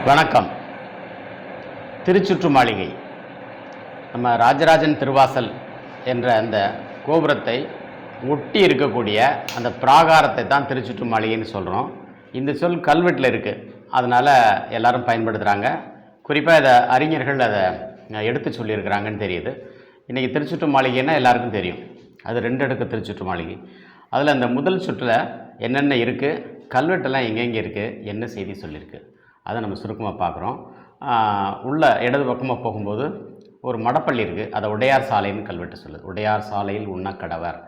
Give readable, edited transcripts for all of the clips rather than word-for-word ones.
வணக்கம். திருச்சுற்று மாளிகை, நம்ம ராஜராஜன் திருவாசல் என்ற அந்த கோபுரத்தை ஒட்டி இருக்கக்கூடிய அந்த பிராகாரத்தை தான் திருச்சுற்று மாளிகைன்னு சொல்கிறோம். இந்த சொல் கல்வெட்டில் இருக்குது, அதனால் எல்லாரும் பயன்படுத்துகிறாங்க. குறிப்பாக இதை அறிஞர்கள் அதை எடுத்து சொல்லியிருக்கிறாங்கன்னு தெரியுது. இன்றைக்கி திருச்சுற்று மாளிகைன்னா எல்லாருக்கும் தெரியும். அது 2 அடுக்கு திருச்சுற்று மாளிகை. அதில் அந்த முதல் சுற்றில் என்னென்ன இருக்குது, கல்வெட்டெல்லாம் எங்கெங்கே இருக்குது, என்ன செய்தி சொல்லியிருக்கு, அதை நம்ம சுருக்கமாக பார்க்குறோம். உள்ள இடது பக்கமாக போகும்போது ஒரு மடப்பள்ளி இருக்குது, அதை உடையார் சாலைன்னு கல்வெட்டு சொல்லுது. உடையார் சாலையில் உண்ணக்கடவர்,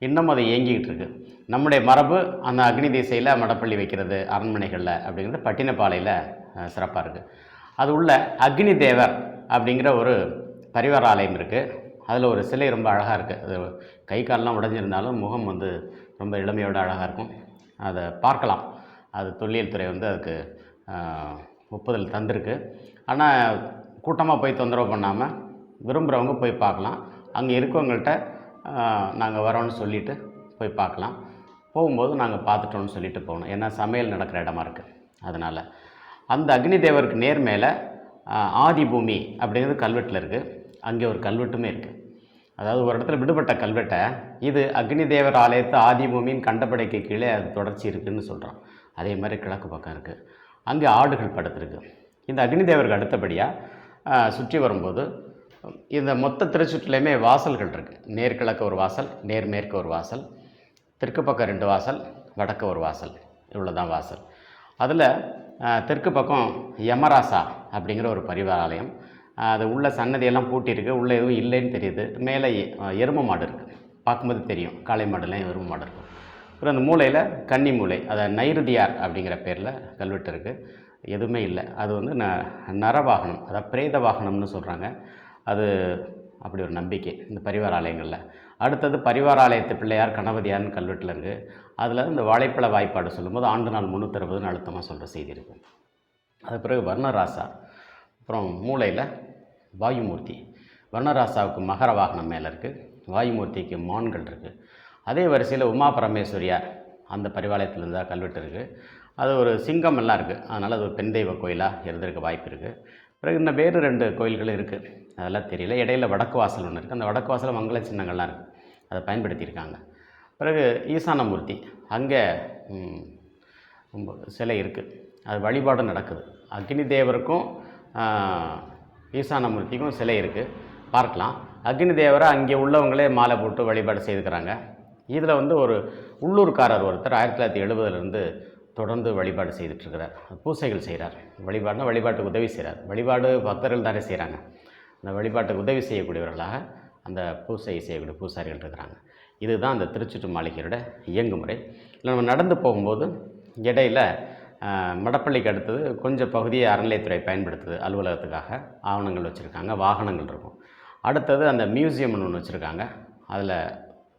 இன்னும் அது இயங்கிக்கிட்டு இருக்குது. நம்முடைய மரபு அந்த அக்னி திசையில் மடப்பள்ளி வைக்கிறது அரண்மனைகளில் அப்படிங்கிறது பட்டினப்பாளையில் சிறப்பாக இருக்குது. அது உள்ள அக்னி தேவர் அப்படிங்கிற ஒரு பரிவார ஆலயம் இருக்குது. அதில் ஒரு சிலை ரொம்ப அழகாக இருக்குது. அது கை காலெலாம் உடைஞ்சிருந்தாலும் முகம் ரொம்ப இளமையோடு அழகாக இருக்கும். அதை பார்க்கலாம். அது தொல்லியல் துறை அதுக்கு ஒப்புதல் தந்திருக்கு. ஆனால் கூட்டமாக போய் தொந்தரவு பண்ணாமல் விரும்புகிறவங்க போய் பார்க்கலாம். அங்கே இருக்கவங்கள்ட்ட நாங்கள் வரோன்னு சொல்லிவிட்டு போய் பார்க்கலாம். போகும்போது நாங்கள் பார்த்துட்டோன்னு சொல்லிட்டு போகணும். ஏன்னா சமையல் நடக்கிற இடமா இருக்குது. அதனால் அந்த அக்னி தேவருக்கு நேர் மேலே ஆதிபூமி அப்படிங்கிறது கல்வெட்டில் இருக்குது. அங்கே ஒரு கல்வெட்டுமே இருக்குது. அதாவது ஒரு இடத்துல விடுபட்ட கல்வெட்டை இது அக்னி தேவர் ஆலயத்து ஆதிபூமியின் கண்டப்படைக்கு கீழே அது தொடர்ச்சி இருக்குதுன்னு சொல்கிறோம். அதே மாதிரி கிழக்கு பக்கம் இருக்குது. அங்கே ஆடுகள் படுத்துருக்கு. இந்த அக்னி தேவருக்கு அடுத்தபடியாக சுற்றி வரும்போது இந்த மொத்த திருச்சுற்றுலையுமே வாசல்கள் இருக்குது. நேர்கிழக்கு ஒரு வாசல், நேர்மேற்கு ஒரு வாசல், தெற்கு பக்கம் 2 வாசல், வடக்கு ஒரு வாசல். இவ்வளோ தான் வாசல். அதில் தெற்கு பக்கம் யமராசா அப்படிங்கிற ஒரு பரிவார ஆலயம். அது உள்ள சன்னதியெல்லாம் பூட்டியிருக்கு. உள்ளே எதுவும் இல்லைன்னு தெரியுது. மேலே எரும மாடு இருக்குது, பார்க்கும்போது தெரியும். காளை மாடுலாம் எரும மாடு இருக்கும். அப்புறம் அந்த மூலையில் கன்னி மூலை, அதை நைருதியார் அப்படிங்கிற பேரில் கல்வெட்டு இருக்குது. எதுவுமே இல்லை. அது நரவாகனம், அதாவது பிரேத வாகனம்னு சொல்கிறாங்க. அது அப்படி ஒரு நம்பிக்கை இந்த பரிவார ஆலயங்களில். அடுத்தது பரிவார ஆலயத்து பிள்ளையார் கணபதியார்னு கல்வெட்டில் இருக்குது. அதில் இந்த வாழைப்பழ வாய்ப்பாடு சொல்லும்போது ஆண்டு நாள் 360 அழுத்தமாக சொல்கிற செய்தி இருக்குது. அது பிறகு வர்ணராசா, அப்புறம் மூளையில் வாயுமூர்த்தி. வர்ணராசாவுக்கு மகர வாகனம் மேலே இருக்குது, வாயுமூர்த்திக்கு மான்கள் இருக்குது. அதே வரிசையில் உமா பரமேஸ்வரியார் அந்த பரிவாலயத்தில் இருந்தால் கல்வெட்டு இருக்குது. அது ஒரு சிங்கம் எல்லாம் இருக்குது. அதனால் அது ஒரு பெண் தெய்வ கோயிலாக இருந்திருக்க வாய்ப்பு இருக்குது. பிறகு இன்னும் வேறு 2 கோயில்கள் இருக்குது, அதெல்லாம் தெரியல. இடையில் வடக்கு வாசல் ஒன்று இருக்குது. அந்த வடக்கு வாசலில் மங்கள சின்னங்கள்லாம் இருக்குது, அதை பயன்படுத்தியிருக்காங்க. பிறகு ஈசானமூர்த்தி, அங்கே ரொம்ப சிலை இருக்குது. அது வழிபாடு நடக்குது. அக்னி தேவருக்கும் ஈசானமூர்த்திக்கும் சிலை இருக்குது, பார்க்கலாம். அக்னி தேவரை அங்கே உள்ளவங்களே மாலை போட்டு வழிபாடு செய்துக்கிறாங்க. இதில் ஒரு உள்ளூர்காரர் ஒருத்தர் 1970 தொடர்ந்து வழிபாடு செய்துட்ருக்கிறார். பூசைகள் செய்கிறார். வழிபாட்டுக்கு உதவி செய்கிறார். வழிபாடு பக்தர்கள் தானே செய்கிறாங்க. அந்த வழிபாட்டுக்கு உதவி செய்யக்கூடியவர்களாக அந்த பூசை செய்யக்கூடிய பூசாரிகள் இருக்கிறாங்க. இதுதான் அந்த திருச்சுற்று மாளிகையோட இயங்குமுறை. நம்ம நடந்து போகும்போது இடையில் மடப்பள்ளிக்கு அடுத்தது கொஞ்சம் பகுதியை அறநிலையத்துறை பயன்படுத்துது, அலுவலகத்துக்காக ஆவணங்கள் வச்சுருக்காங்க, வாகனங்கள் இருக்கும். அடுத்தது அந்த மியூசியம்னு ஒன்று வச்சுருக்காங்க. அதில்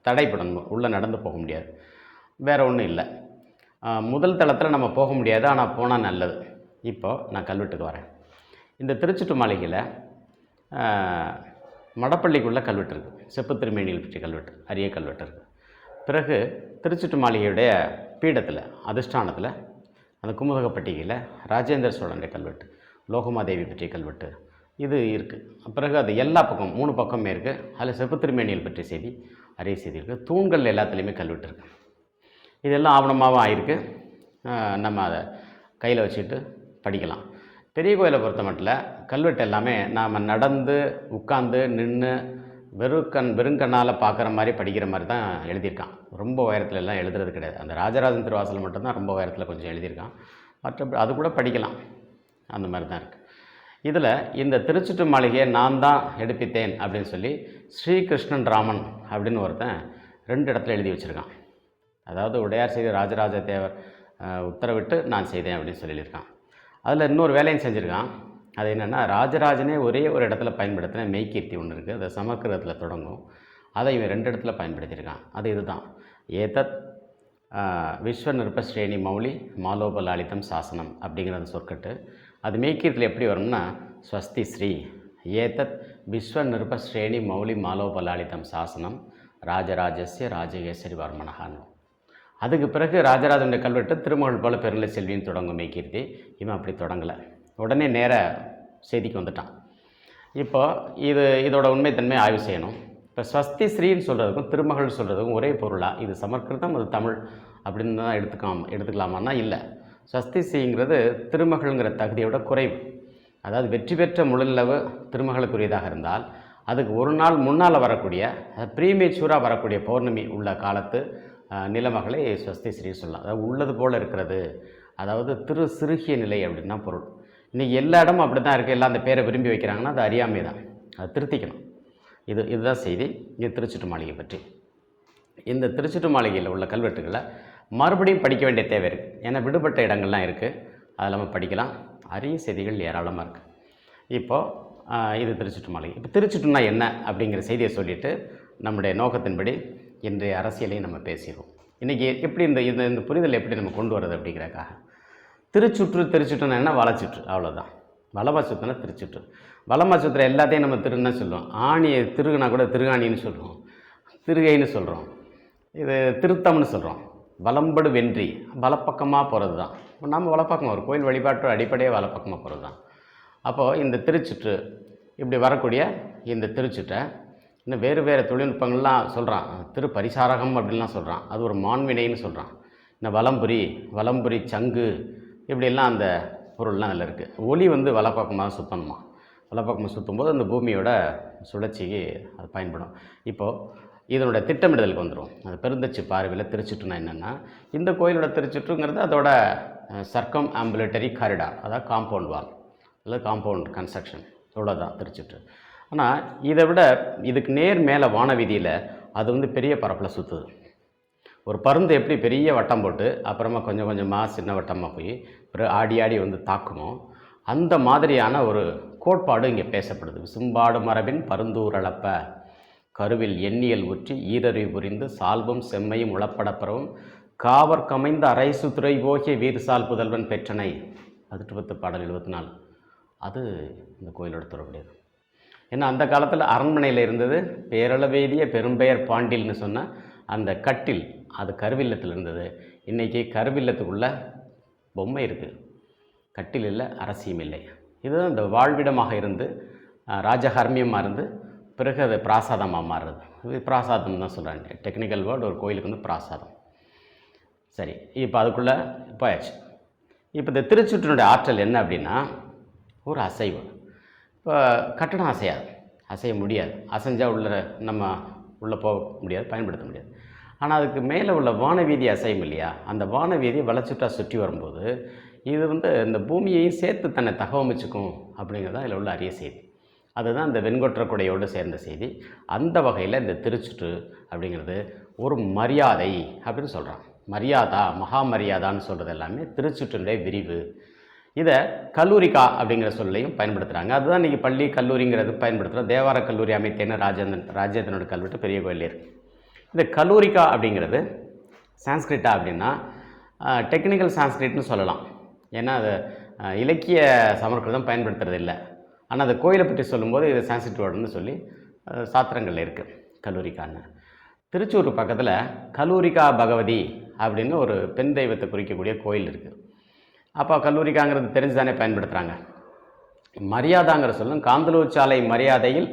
தடைப்படணும், உள்ளே நடந்து போக முடியாது. வேறு ஒன்றும் இல்லை. முதல் தளத்தில் நம்ம போக முடியாது, ஆனால் போனால் நல்லது. இப்போது நான் கல்வெட்டுக்கு வரேன். இந்த திருச்சுற்று மாளிகையில் மடப்பள்ளிக்குள்ளே கல்வெட்டு இருக்குது. செப்பு திருமேனியில் பற்றிய கல்வெட்டு, அரிய கல்வெட்டு இருக்குது. பிறகு திருச்சுற்று மாளிகையுடைய பீடத்தில் அதிஷ்டானத்தில் அந்த குமுதகப்பட்டிகையில் ராஜேந்திர சோழனுடைய கல்வெட்டு, லோகமாதேவி பற்றிய கல்வெட்டு இது இருக்குது. பிறகு அது எல்லா பக்கம் 3 பக்கமே இருக்குது. அதில் செப்பு திருமேனியில் பற்றிய செய்தி, அரிய செய்தி இருக்குது. தூண்கள் எல்லாத்துலேயுமே கல்வெட்டு இருக்குது. இதெல்லாம் ஆவணமாகவும் ஆகிருக்கு. நம்ம அதை கையில் வச்சுட்டு படிக்கலாம். பெரிய கோயிலை பொறுத்த மட்டும் கல்வெட்டு எல்லாமே நாம் நடந்து உட்காந்து நின்று வெறுங்கண்ணால் பார்க்குற மாதிரி படிக்கிற மாதிரி தான் எழுதியிருக்கான். ரொம்ப உயரத்துல எல்லாம் எழுதுறது கிடையாது. அந்த ராஜராஜன் திருவாசல் மட்டும்தான் ரொம்ப உயரத்தில் கொஞ்சம் எழுதியிருக்கான். மற்றபடி அது கூட படிக்கலாம், அந்த மாதிரி தான் இருக்குது. இதில் இந்த திருச்சுற்று மாளிகையை நான் தான் எடுப்பித்தேன் அப்படின்னு சொல்லி ஸ்ரீகிருஷ்ணன் ராமன் அப்படின்னு ஒருத்தன் 2 இடத்துல எழுதி வச்சுருக்கான். அதாவது உடையார் செய்த ராஜராஜ தேவர் உத்தரவிட்டு நான் செய்தேன் அப்படின்னு சொல்லியிருக்கான். அதில் இன்னொரு வேலையும் செஞ்சுருக்கான். அது என்னென்னா, ராஜராஜனே ஒரே ஒரு இடத்துல பயன்படுத்தின மெய்கீர்த்தி ஒன்று இருக்குது. அது சமஸ்கிருதத்தில் தொடங்கும். அதை இவன் 2 இடத்துல பயன்படுத்தியிருக்கான். அது இதுதான். ஏதத் விஸ்வநிருபஸ்ரேணி மௌலி மாலோபலாளிதம் சாசனம் அப்படிங்கிற அந்த சொற்கட்டு. அது மெய்கீர்த்தியில் எப்படி வரும்னா, ஸ்வஸ்தி ஸ்ரீ ஏதத் விஸ்வநிருபஸ்ரேணி மௌலி மாலோபலாளிதம் சாசனம் ராஜராஜஸ்ய ராஜகேசரி வர்மனகான்னு. அதுக்கு பிறகு ராஜராஜனுடைய கல்வெட்டு திருமகள் போல பெருநிலை செல்வின்னு தொடங்கும் மெய்கீர்த்தி. இவன் அப்படி தொடங்கலை. உடனே நேர செய்திக்கு வந்துட்டான். இப்போ இதோட உண்மைத்தன்மை ஆய்வு செய்யணும். இப்போ ஸ்வஸ்தி ஸ்ரீன்னு சொல்கிறதுக்கும் திருமகள் சொல்கிறதுக்கும் ஒரே பொருளாக, இது சமஸ்கிருதம் அது தமிழ் அப்படின்னு தான் எடுத்துக்கலாமான்னா இல்லை. ஸ்வஸ்தி ஸ்ரீங்கிறது திருமகள்ங்கிற தகுதியோட குறைவு. அதாவது வெற்றி பெற்ற முழுநிலவு திருமகளுக்குரியதாக இருந்தால் அதுக்கு ஒரு நாள் முன்னால் வரக்கூடிய ப்ரீமேச்சூராக வரக்கூடிய பௌர்ணமி உள்ள காலத்து நிலமகளை ஸ்வஸ்தி ஸ்ரீ சொல்லலாம். அதாவது உள்ளது போல் இருக்கிறது, அதாவது சிறுகிய நிலை அப்படின்னா பொருள். இன்றைக்கி எல்லா இடமும் அப்படி தான் இருக்குது. எல்லாம் அந்த பேரை விரும்பி வைக்கிறாங்கன்னா அது அறியாமை தான், அது திருத்திக்கணும். இதுதான் செய்தி. இது திருச்சுற்று மாளிகை பற்றி. இந்த திருச்சுற்று மாளிகையில் உள்ள கல்வெட்டுகளை மறுபடியும் படிக்க வேண்டிய தேவை இருக்குது. ஏன்னா விடுபட்ட இடங்கள்லாம் இருக்குது, அதில் நம்ம படிக்கலாம். அரிய செய்திகள் ஏராளமாக இருக்குது. இப்போது இது திருச்சுற்று மாளிகை. இப்போ திருச்சுற்றுனா என்ன அப்படிங்கிற செய்தியை சொல்லிவிட்டு நம்முடைய நோக்கத்தின்படி இன்றைய அரசியலையும் நம்ம பேசிடுவோம். இன்றைக்கி எப்படி இந்த புரிதல் எப்படி நம்ம கொண்டு வர்றது அப்படிங்கிறக்காக திருச்சுற்றுனா என்ன, வளச்சுற்று, அவ்வளோதான். வளமாக சுற்றினா திருச்சுற்று. வளமாக சுற்றுற எல்லாத்தையும் நம்ம திருன்னா சொல்லுவோம். ஆணியை திருகுனா கூட திருகாணின்னு சொல்லுவோம், திருகைன்னு சொல்கிறோம், இது திருத்தம்னு சொல்கிறோம். வலம்படு வென்றி வலப்பக்கமாக போகிறது தான். நம்ம வலப்பக்கமாக ஒரு கோயில் வழிபாட்டு அடிப்படையே வலப்பக்கமாக போகிறது தான். அப்போது இந்த திருச்சுற்று இப்படி வரக்கூடிய இந்த திருச்சுற்றை இன்னும் வேறு வேறு தொழில்நுட்பங்கள்லாம் சொல்கிறான். திருப்பரிசாரகம் அப்படின்லாம் சொல்கிறான். அது ஒரு மான்வினைன்னு சொல்கிறான். இந்த வலம்புரி சங்கு இப்படிலாம் அந்த பொருள்லாம் அதில் இருக்குது. ஒளி வலப்பக்கமாக சுற்றணுமா. வலப்பக்கமாக சுற்றும்போது அந்த பூமியோட சுழற்சிக்கு அது பயன்படும். இப்போது இதனோட திட்டமிடுதலுக்கு வந்துடும். அது பெருந்தச்சு பார்வையில் திருச்சுற்றுனா என்னென்னா, இந்த கோயிலோட திருச்சுற்றுங்கிறது அதோட சர்க்கம் ஆம்புலேட்டரி காரிடார், அதாவது காம்பவுண்ட் வால் அல்லது காம்பவுண்ட் கன்ஸ்ட்ரக்ஷன், இவ்வளோதான் திருச்சுற்று. ஆனால் இதை விட இதுக்கு நேர் மேலே வானவீதியில் அது பெரிய பரப்பில் சுற்றுது. ஒரு பருந்து எப்படி பெரிய வட்டம் போட்டு அப்புறமா கொஞ்சம் கொஞ்சமாக சின்ன வட்டமாக போய் ஆடி ஆடி தாக்குமோ, அந்த மாதிரியான ஒரு கோட்பாடு இங்கே பேசப்படுது. விசும்பாடு மரபின் பருந்தூரளப்ப கருவில் எண்ணியல் ஊற்றி ஈரறிவு புரிந்து சால்பும் செம்மையும் உளப்படப்பறவும் காவர் கமைந்த அரை சுத்துறை போகிய வீர்சால் புதல்வன் பெற்றனை. 18 பாடல் 74. அது இந்த கோயிலோட தொடர்புடையது. ஏன்னா அந்த காலத்தில் அரண்மனையில் இருந்தது பேரளவேதிய பெரும்பெயர் பாண்டில்னு சொன்ன அந்த கட்டில், அது கருவில்லத்தில் இருந்தது. இன்றைக்கி கருவில்லத்துக்குள்ள பொம்மை இருக்குது, கட்டில் இல்லை, அரசியும் இல்லை. இதுதான் இந்த வாழ்விடமாக இருந்து ராஜஹர்மியமாக இருந்து பிறகு அது பிராசாதமாக மாறுறது. இது பிராசாதம் தான் சொல்கிறாங்க. டெக்னிக்கல் வேர்டு ஒரு கோயிலுக்கு பிராசாதம். சரி, இப்போ அதுக்குள்ளே போயாச்சு. இப்போ இந்த திருச்சுற்றினுடைய ஆற்றல் என்ன அப்படின்னா, ஒரு அசைவு. இப்போ கட்டடம் அசைய முடியாது. அசைஞ்சால் நம்ம உள்ளே போக முடியாது, பயன்படுத்த முடியாது. ஆனால் அதுக்கு மேலே உள்ள வானவீதி அசையும் இல்லையா, அந்த வானவீதியை வளச்சுற்றா சுற்றி வரும்போது இது இந்த பூமியையும் சேர்த்து தன்னை தகவமைச்சுக்கும் அப்படிங்கிறது தான் இதில் உள்ள அரிய செய்தி. அதுதான் இந்த வெண்கொற்ற குடையோடு சேர்ந்த செய்தி. அந்த வகையில் இந்த திருச்சுற்று அப்படிங்கிறது ஒரு மரியாதை அப்படின்னு சொல்கிறான். மரியாதா, மகா மரியாதான்னு சொல்கிறது எல்லாமே திருச்சுற்றினுடைய விரிவு. இதை கல்லூரிக்கா அப்படிங்கிற சொல்லையும் பயன்படுத்துகிறாங்க. அதுதான் இன்றைக்கி பள்ளி கல்லூரிங்கிறது பயன்படுத்துகிறோம். தேவார கல்லூரி அமைத்தேன்னு ராஜேந்திரனோட கல்வெட்டு பெரிய கோயில் இருக்குது. இந்த கல்லூரிக்கா அப்படிங்கிறது சான்ஸ்கிரிட்டா அப்படின்னா டெக்னிக்கல் சான்ஸ்கிரிட்னு சொல்லலாம். ஏன்னா அது இலக்கிய சமஸ்கிருதம் பயன்படுத்துறது இல்லை. ஆனால் அந்த கோயிலை பற்றி சொல்லும்போது இது சான்ஸ்கிரிட் வேர்டுன்னு சொல்லி சாத்திரங்களில் இருக்குது கல்லூரிக்கான்னு. திருச்சூர் பக்கத்தில் கல்லூரிக்கா பகவதி அப்படின்னு ஒரு பெண் தெய்வத்தை குறிக்கக்கூடிய கோயில் இருக்குது. அப்போ கல்லூரிக்காங்கிறது தெரிஞ்சு தானே பயன்படுத்துகிறாங்க. மரியாதாங்கிற சொல்லும் காந்தலூர்ச்சாலை மரியாதையில்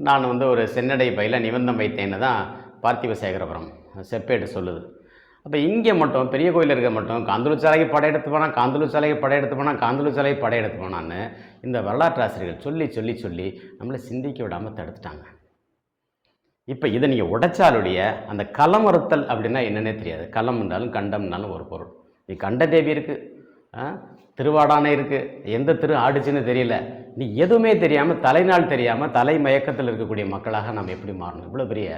நான் ஒரு சென்னடை பையில் நிபந்தம் வைத்தேன்னு தான் பார்த்திவ சேகரபுரம் செப்பேடு சொல்லுது. அப்போ இங்கே மட்டும் பெரிய கோயிலில் இருக்க மட்டும் காந்தலூர்ச்சாலைக்கு படையெடுத்து போனால் காந்தலூர்ச்சாலைக்கு படையெடுத்து போனான்னு இந்த வரலாற்று ஆசிரியர்கள் சொல்லி சொல்லி சொல்லி நம்மளை சிந்திக்க விடாமல் தடுத்துட்டாங்க. இப்போ இதை நீங்கள் உடைச்சாலுடைய அந்த களமறுத்தல் அப்படின்னா என்னன்னே தெரியாது. களம் என்றாலும் கண்டம்னாலும் ஒரு பொருள். நீ கண்டதேவி இருக்குது, திருவாடானை இருக்குது, எந்த திரு ஆடிச்சுன்னு தெரியல. நீ எதுவுமே தெரியாமல் தலைநாள் தெரியாமல் தலை மயக்கத்தில் இருக்கக்கூடிய மக்களாக நாம் எப்படி மாறணும்? இவ்வளோ பெரிய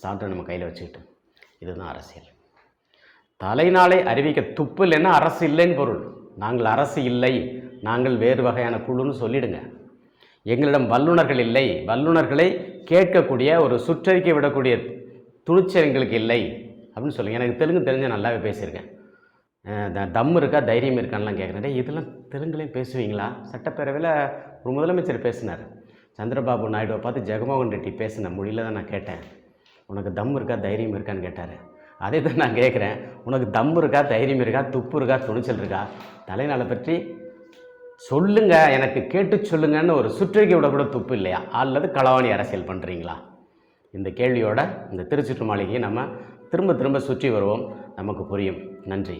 சான்று நம்ம கையில் வச்சுக்கிட்டு. இதுதான் அரசியல். தலைநாளை அறிவிக்க துப்பு இல்லைன்னா அரசு இல்லைன்னு பொருள். நாங்கள் அரசு இல்லை, நாங்கள் வேறு வகையான குழுன்னு சொல்லிடுங்க. எங்களிடம் வல்லுநர்கள் இல்லை, வல்லுநர்களை கேட்கக்கூடிய ஒரு சுற்றறிக்கை விடக்கூடிய துணிச்சல் எங்களுக்கு இல்லை அப்படின்னு சொல்லுங்கள். எனக்கு தெலுங்கு தெரிஞ்ச நல்லாவே பேசியிருக்கேன். தம் இருக்கா தைரியம் இருக்கான்லாம் கேட்குறேன். இதெல்லாம் தெலுங்குலேயும் பேசுவீங்களா? சட்டப்பேரவையில் ஒரு முதலமைச்சர் பேசினார். சந்திரபாபு நாயுடுவை பார்த்து ஜெகன்மோகன் ரெட்டி பேசின மொழியில் தான் நான் கேட்டேன், உனக்கு தம் இருக்கா தைரியம் இருக்கான்னு கேட்டார். அதே தான் நான் கேட்குறேன், உனக்கு தம் இருக்கா தைரியம் இருக்கா துப்பு இருக்கா துணிச்சல் இருக்கா? தலைநாளை பற்றி சொல்லுங்க, எனக்கு கேட்டு சொல்லுங்கன்னு ஒரு சுற்றறிக்கை விட கூட துப்பு இல்லையா? அல்லது களவாணி அரசியல் பண்ணுறீங்களா? இந்த கேள்வியோட இந்த திருச்சுற்று மாளிகையை நம்ம திரும்ப திரும்ப சுற்றி வருவோம், நமக்கு புரியும். நன்றி.